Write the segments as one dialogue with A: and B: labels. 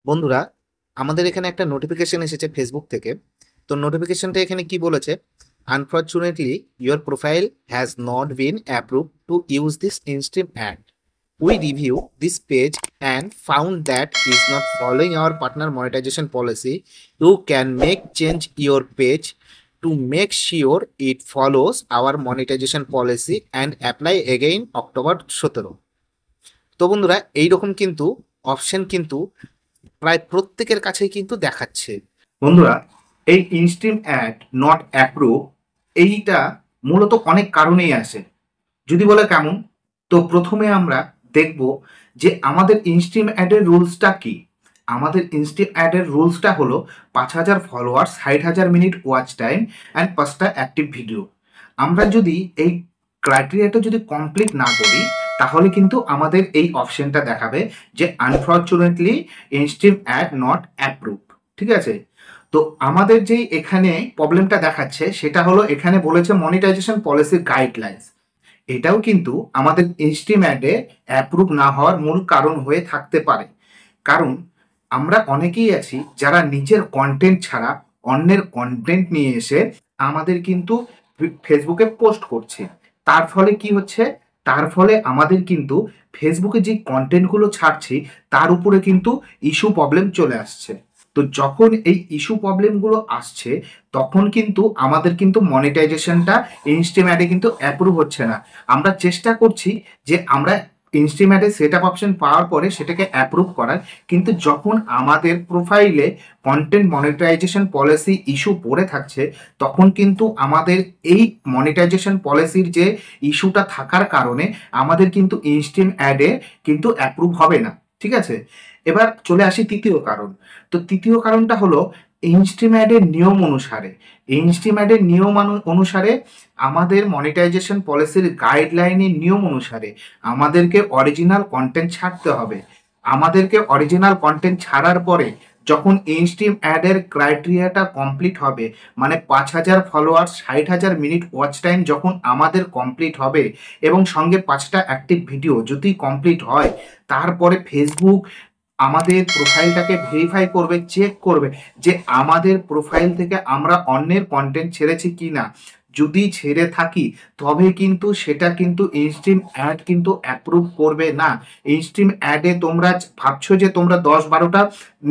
A: বন্ধুরা, আমাদের এখানে একটা নোটিফিকেশন এসেছে ফেসবুক থেকে। তো নোটিফিকেশনটা এখানে কি বলেছে? Unfortunately your profile has not been approve to use this instream add. We review this page and found that is not following our partner monetization policy. You can make change your page to make sure it follows our monetization policy and apply again October 17। তো বন্ধুরা, এইরকম কিন্তু option কিন্তু প্রায় প্রত্যেকের কাছেই কিন্তু দেখাচ্ছে।
B: বন্ধুরা, এই ইনস্ট্রিম অ্যাড নট অ্যাপ্রুভ এইটা মূলত অনেক কারণেই আসে। যদি বলে কেমন, তো প্রথমে আমরা দেখব যে আমাদের ইনস্ট্রিম অ্যাডের রুলসটা কি। আমাদের ইনস্ট্রিম অ্যাডের রুলসটা হলো 5,000 follower, 60,000 minute watch time and 5টা অ্যাক্টিভ ভিডিও। আমরা যদি এই ক্রাইটেরিয়াটা যদি কমপ্লিট না করি, তাহলে কিন্তু আমাদের এই অপশনটা দেখাবে যে unfortunately instream add not approve. ঠিক আছে, তো আমাদের যেই এখানে প্রবলেমটা দেখাচ্ছে সেটা হলো এখানে বলেছে মনিটাইজেশন পলিসি গাইডলাইন্স। এটাও কিন্তু আমাদের ইনস্ট্রিম অ্যাডে অ্যাপ্রুভ না হওয়ার মূল কারণ হয়ে থাকতে পারে। কারণ আমরা অনেকেই আছি যারা নিজের কন্টেন্ট ছাড়া অন্যের কন্টেন্ট নিয়ে এসে আমাদের কিন্তু ফেসবুকে পোস্ট করছে। তার ফলে কি হচ্ছে? তার ফলে আমাদের কিন্তু ফেসবুকে যে কন্টেন্টগুলো ছাড়ছি তার উপরে কিন্তু ইস্যু প্রবলেম চলে আসছে। তো যখন এই ইস্যু প্রবলেমগুলো আসছে, তখন কিন্তু আমাদের কিন্তু মনিটাইজেশনটা ইনস্ট্রিম অ্যাডে কিন্তু অ্যাপ্রুভ হচ্ছে না। আমরা চেষ্টা করছি যে আমরা ইনস্ট্রিম অ্যাডে সেট আপ অপশন পাওয়ার পরে সেটাকে অ্যাপ্রুভ করার, কিন্তু যখন আমাদের প্রোফাইলে কন্টেন্ট মনিটাইজেশন পলিসি ইস্যু পড়ে থাকছে, তখন কিন্তু আমাদের এই মনিটাইজেশন পলিসির যে ইস্যুটা থাকার কারণে আমাদের কিন্তু ইনস্ট্রিম অ্যাডে কিন্তু অ্যাপ্রুভ হবে না। ঠিক আছে, এবার চলে আসি তৃতীয় কারণ। তো তৃতীয় কারণটা হলো ইনস্ট্রিম অ্যাডের নিয়ম অনুসারে। ইনস্ট্রিম অ্যাডের নিয়ম অনুসারে আমাদের মনিটাইজেশন পলিসির গাইডলাইনের নিয়ম অনুসারে আমাদেরকে অরিজিনাল কন্টেন্ট ছাড়তে হবে। আমাদেরকে অরিজিনাল কন্টেন্ট ছাড়ার পরে যখন ইনস্ট্রিম অ্যাডের ক্রাইটেরিয়াটা কমপ্লিট হবে, মানে 5,000 ফলোয়ার, 60,000 মিনিট ওয়াচ টাইম যখন আমাদের কমপ্লিট হবে এবং সঙ্গে 5টা অ্যাক্টিভ ভিডিও যদি কমপ্লিট হয়, তারপরে ফেসবুক আমাদের প্রোফাইলটাকে ভেরিফাই করবে, চেক করবে যে আমাদের প্রোফাইল থেকে আমরা অন্যের কন্টেন্ট ছেড়েছি কি না। যদি ছেড়ে থাকি তবে কিন্তু সেটা কিন্তু ইনস্ট্রিম অ্যাড কিন্তু অ্যাপ্রুভ করবে না। ইনস্ট্রিম অ্যাডে তোমরা ভাবছো যে তোমরা 10-12টা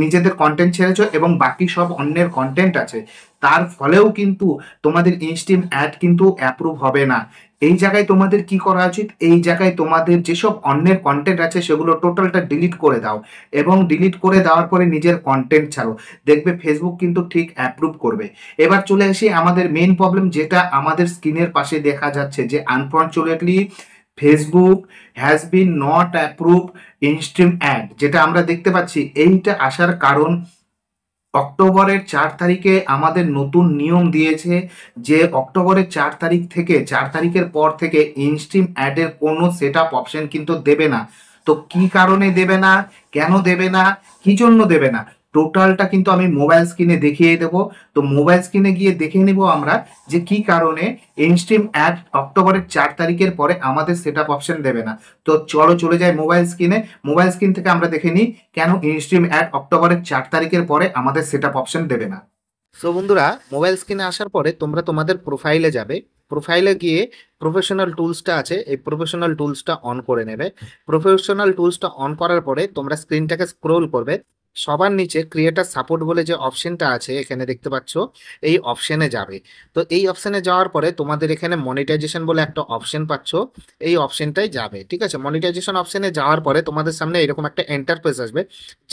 B: নিজেদের কন্টেন্ট ছেড়েছো এবং বাকি সব অন্যের কন্টেন্ট আছে, তার ফলেও কিন্তু তোমাদের ইনস্ট্রিম অ্যাড কিন্তু অ্যাপ্রুভ হবে না। এই জায়গায় তোমাদের কি করা উচিত? এই জায়গায় তোমাদের যেসব অন্যের কন্টেন্ট আছে সেগুলো টোটালটা ডিলিট করে দাও এবং ডিলিট করে দেওয়ার পরে নিজের কন্টেন্ট ছাড়ো। দেখবে ফেসবুক কিন্তু ঠিক অ্যাপ্রুভ করবে। এবার চলে আসি আমাদের মেইন প্রবলেম, যেটা আমাদের স্ক্রিনের পাশে দেখা যাচ্ছে যে unfortunately Facebook has been not approve instream add, যেটা আমরা দেখতে পাচ্ছি। এইটা আসার কারণ অক্টোবরের 4 তারিখে আমাদের নতুন নিয়ম দিয়েছে যে অক্টোবরের 4 তারিখ থেকে 4 তারিখের পর থেকে ইনস্ট্রিম অ্যাডের কোনো সেট আপ অপশন কিন্তু দেবে না। তো কি কারণে দেবে না, কেন দেবে না, কি জন্য দেবে না, টোটালটা কিন্তু আমি মোবাইল স্ক্রিনে দেখিয়ে দেবো। তো মোবাইল স্ক্রিনে গিয়ে দেখে নিব আমরা যে কি কারণে ইনস্ট্রিম অ্যাড অক্টোবরের 4 তারিখের পরে আমাদের সেট আপ অপশন দেবে না। তো চলো চলে যাই মোবাইল স্ক্রিনে। মোবাইল স্ক্রিন থেকে আমরা দেখে নিই কেন ইনস্ট্রিম অ্যাড অক্টোবরের 4 তারিখের পরে আমাদের সেট আপ অপশন দেবে না।
A: সো বন্ধুরা, মোবাইল স্ক্রিনে আসার পরে তোমরা তোমাদের প্রোফাইলে যাবে। প্রোফাইলে গিয়ে প্রফেশনাল টুলসটা আছে, এই প্রফেশনাল টুলসটা অন করে নেবে। প্রফেশনাল টুলসটা অন করার পরে তোমরা স্ক্রিনটাকে স্ক্রোল করবে। সবার নিচে ক্রিয়েটার সাপোর্ট বলে যে অপশনটা আছে এখানে দেখতে পাচ্ছ, এই অপশনে যাবে। তো এই অপশনে যাওয়ার পরে তোমাদের এখানে মনিটাইজেশন বলে একটা অপশন পাচ্ছ, এই অপশনটাই যাবে। ঠিক আছে, মনিটাইজেশন অপশনে যাওয়ার পরে তোমাদের সামনে এরকম একটা এন্টারফেস আসবে,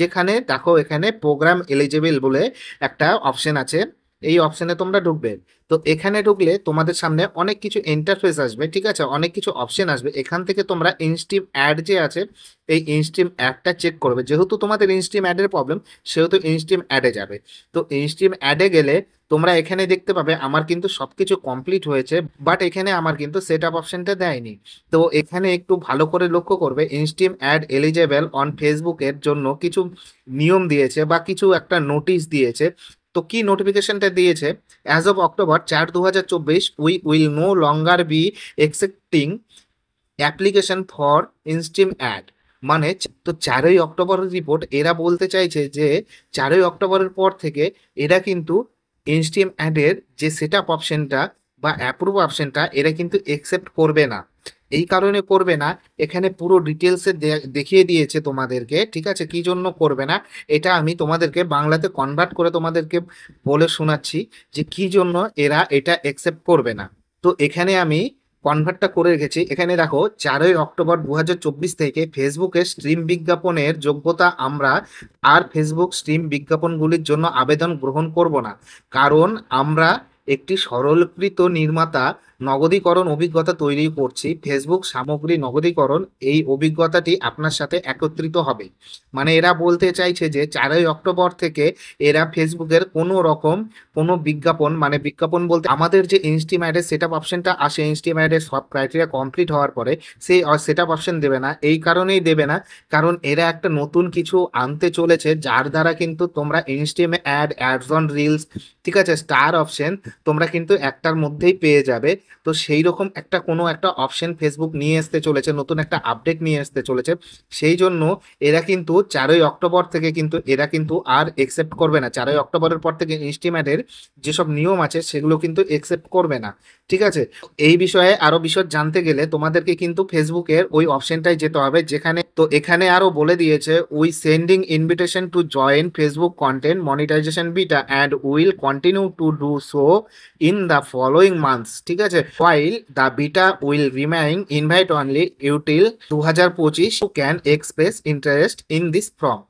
A: যেখানে দেখো এখানে প্রোগ্রাম এলিজিবল বলে একটা অপশন আছে। এই অপশনে তোমরা ঢুকবে। তো এখানে ঢুকলে তোমাদের সামনে অনেক কিছু ইন্টারফেস আসবে। ঠিক আছে, অনেক কিছু অপশন আসবে। এখান থেকে তোমরা ইনস্ট্রিম অ্যাড যে আছে এই ইনস্ট্রিম অ্যাডটা চেক করবে। যেহেতু তোমাদের ইনস্ট্রিম অ্যাডের প্রবলেম, সেহেতু ইনস্ট্রিম অ্যাডে যাবে। তো ইনস্ট্রিম অ্যাডে গেলে তোমরা এখানে দেখতে পাবে আমার কিন্তু সবকিছু কমপ্লিট হয়েছে, বাট এখানে আমার কিন্তু সেট আপ অপশনটা দেয়নি। তো এখানে একটু ভালো করে লক্ষ্য করবে, ইনস্ট্রিম অ্যাড এলিজেবল অন ফেসবুকের জন্য কিছু নিয়ম দিয়েছে বা কিছু একটা নোটিশ দিয়েছে। তো কি নোটিফিকেশনটা দিয়েছে? As of October 4, 2024 we will no longer be accepting application for instream ad মানে তো 4ই অক্টোবরের রিপোর্ট এরা বলতে চাইছে যে 4ই অক্টোবরের পর থেকে এরা কিন্তু ইনস্টিম অ্যাডের যে সেট আপ অপশনটা বা অ্যাপ্রুভ অপশনটা এরা কিন্তু একসেপ্ট করবে না। এই কারণে করবে না, এখানে পুরো ডিটেলসে দেখিয়ে দিয়েছে তোমাদেরকে, ঠিক আছে, কি জন্য করবে না। এটা আমি তোমাদেরকে বাংলাতে কনভার্ট করে তোমাদেরকে বলে শোনাচ্ছি যে কি জন্য এরা এটা একসেপ্ট করবে না। তো এখানে আমি কনভার্টটা করে রেখেছি। এখানে দেখো 4ই অক্টোবর 2024 থেকে ফেসবুকে স্ট্রিম বিজ্ঞাপনের যোগ্যতা আমরা আর ফেসবুক স্ট্রিম বিজ্ঞাপনগুলির জন্য আবেদন গ্রহণ করব না, কারণ আমরা একটি সরলীকৃত নির্মাতা নগদীকরণ অভিজ্ঞতা তৈরি করছি। ফেসবুক সামগ্রী নগদীকরণ এই অভিজ্ঞতাটি আপনার সাথে একত্রিত হবে। মানে এরা বলতে চাইছে যে 4ই অক্টোবর থেকে এরা ফেসবুকের কোনো রকম কোনো বিজ্ঞাপন, মানে বিজ্ঞাপন বলতে আমাদের যে ইনস্টিম্যাটের সেট আপ অপশনটা আসে, ইনস্টিম্যাটের সব ক্রাইটেরিয়া কমপ্লিট হওয়ার পরে সেই সেট আপ অপশন দেবে না। এই কারণেই দেবে না কারণ এরা একটা নতুন কিছু আনতে চলেছে, যার দ্বারা কিন্তু তোমরা ইনস্টিম অ্যাডস অন রিলস, ঠিক আছে, স্টার অপশন তোমরা কিন্তু একটার মধ্যেই পেয়ে যাবে। তো সেই রকম একটা কোনো একটা অপশন ফেসবুক নিয়ে আসতে চলেছে, নতুন একটা আপডেট নিয়ে আসতে চলেছে। সেই জন্য এরা কিন্তু 4ই অক্টোবর থেকে কিন্তু এরা কিন্তু আর একসেপ্ট করবে না। 4ই অক্টোবরের পর থেকে ইনস্টিমেটের যেসব নিয়ম আছে সেগুলো কিন্তু একসেপ্ট করবে না, ঠিক আছে। এই বিষয়ে আরো বিশদ জানতে গেলে তোমাদেরকে কিন্তু ফেসবুকের ওই অপশনটাই যেতে হবে, যেখানে তো এখানে আরো বলে দিয়েছে we sending invitation to join Facebook content monetization beta and will continue to do so in the following months, ঠিক আছে, while the beta will remain invite only until 2025 you can express interest in this form।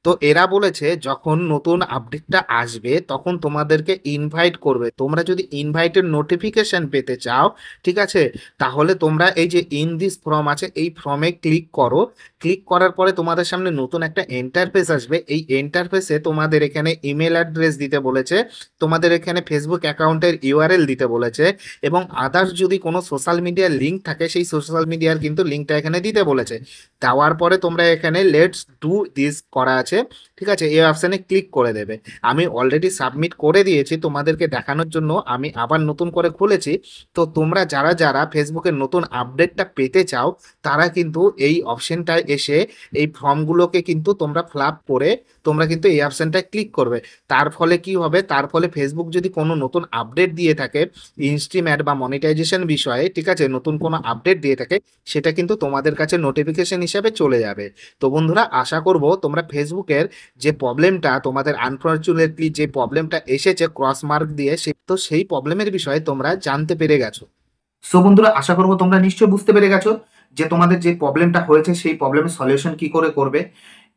A: তো এরা বলেছে যখন নতুন আপডেটটা আসবে তখন তোমাদেরকে ইনভাইট করবে। তোমরা যদি ইনভাইটের নোটিফিকেশন পেতে চাও, ঠিক আছে, তাহলে তোমরা এই যে ইন দিস ফর্ম আছে এই ফর্মে ক্লিক করো। ক্লিক করার পরে তোমাদের সামনে নতুন একটা ইন্টারফেস আসবে। এই ইন্টারফেসে তোমাদের এখানে ইমেল অ্যাড্রেস দিতে বলেছে, তোমাদের এখানে ফেসবুক অ্যাকাউন্টের ইউআরএল দিতে বলেছে, এবং আদার্স যদি কোনো সোশ্যাল মিডিয়ার লিঙ্ক থাকে সেই সোশ্যাল মিডিয়ার কিন্তু লিঙ্কটা এখানে দিতে বলেছে। দেওয়ার পরে তোমরা এখানে লেটস ডু দিস করা আছে, ঠিক আছে, এই অপশানে ক্লিক করে দেবে। আমি অলরেডি সাবমিট করে দিয়েছি, তোমাদেরকে দেখানোর জন্য আমি আবার নতুন করে খুলেছি। তো তোমরা যারা যারা ফেসবুকের নতুন আপডেটটা পেতে চাও তারা কিন্তু এই অপশনটায় এসে এই ফর্মগুলোকে কিন্তু তোমরা ফিল আপ করে তোমরা কিন্তু এই অপশনটায় ক্লিক করবে। তার ফলে কি হবে, তার ফলে ফেসবুক যদি কোনো নতুন আপডেট দিয়ে থাকে ইনস্ট্রিম অ্যাড বা মনিটাইজেশন বিষয়ে, ঠিক আছে, নতুন কোনো আপডেট দিয়ে থাকে, সেটা কিন্তু তোমাদের কাছে নোটিফিকেশন হিসাবে চলে যাবে। তো বন্ধুরা, আশা করব তোমরা ফেসবুকের যে প্রবলেমটা তোমাদের আনফর্চুনেটলি যে প্রবলেমটা এসেছে ক্রস মার্ক দিয়ে, তো সেই প্রবলেমের বিষয়ে তোমরা জানতে পেরে গেছো।
B: সো বন্ধুরা, আশা করবো তোমরা নিশ্চয়ই বুঝতে পেরে গেছো যে তোমাদের যে প্রবলেমটা হয়েছে সেই প্রবলেমের সলিউশন কি করে করবে।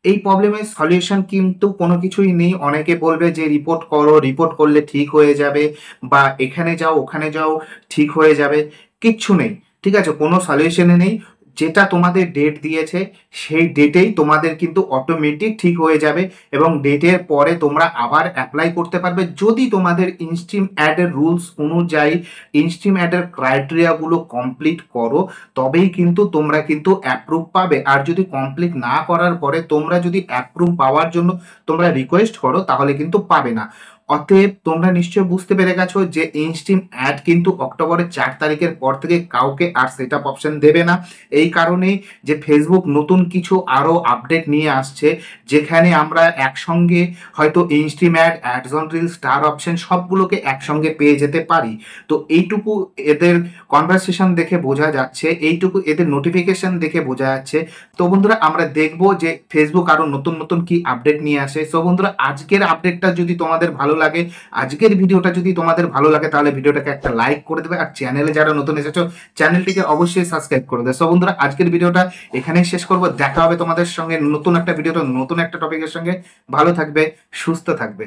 B: এই প্রবলেমের সলিউশন কিন্তু কোনো কিছুই নেই। অনেকে বলবে যে রিপোর্ট করো, রিপোর্ট করলে ঠিক হয়ে যাবে, বা এখানে যাও ওখানে যাও ঠিক হয়ে যাবে, কিচ্ছু নেই, ঠিক আছে, কোনো সলিউশনে নেই। যেটা তোমাদের ডেট দিয়েছে সেই ডেটেই তোমাদের কিন্তু অটোমেটিক ঠিক হয়ে যাবে, এবং ডেটের পরে তোমরা আবার অ্যাপ্লাই করতে পারবে যদি তোমাদের ইনস্ট্রিম অ্যাডের রুলস অনুযায়ী ইনস্ট্রিম অ্যাডের ক্রাইটেরিয়াগুলো কমপ্লিট করো, তবেই কিন্তু তোমরা কিন্তু অ্যাপ্রুভ পাবে। আর যদি কমপ্লিট না করার পরে তোমরা যদি অ্যাপ্রুভ পাওয়ার জন্য তোমরা রিকোয়েস্ট করো তাহলে কিন্তু পাবে না। অতএব তোমরা নিশ্চয় বুঝতে পেরে গেছো যে ইনস্ট্রিম অ্যাড কিন্তু অক্টোবরের 4 তারিখের পর থেকে কাউকে আর সেট আপ অপশন দেবে না। এই কারণেই যে ফেসবুক নতুন কিছু আরও আপডেট নিয়ে আসছে, যেখানে আমরা একসঙ্গে হয়তো instream add, ads on reel, star option সবগুলোকে একসঙ্গে পেয়ে যেতে পারি। তো এইটুকু এদের কনভারসেশন দেখে বোঝা যাচ্ছে, এইটুকু এদের নোটিফিকেশন দেখে বোঝা যাচ্ছে। তো বন্ধুরা, আমরা দেখবো যে ফেসবুক আরো নতুন নতুন কি আপডেট নিয়ে আসে। সো বন্ধুরা, আজকের আপডেটটা যদি তোমাদের ভালো লাগে, আজকের ভিডিওটা যদি তোমাদের ভালো লাগে, তাহলে ভিডিওটাকে একটা লাইক করে দেবে, আর চ্যানেলে যারা নতুন এসেছো চ্যানেলটিকে অবশ্যই সাবস্ক্রাইব করে দেবে। সো বন্ধুরা, আজকের ভিডিওটা এখানেই শেষ করবো। দেখা হবে তোমাদের সঙ্গে নতুন একটা ভিডিওতে নতুন একটা টপিকের সঙ্গে। ভালো থাকবে, সুস্থ থাকবে।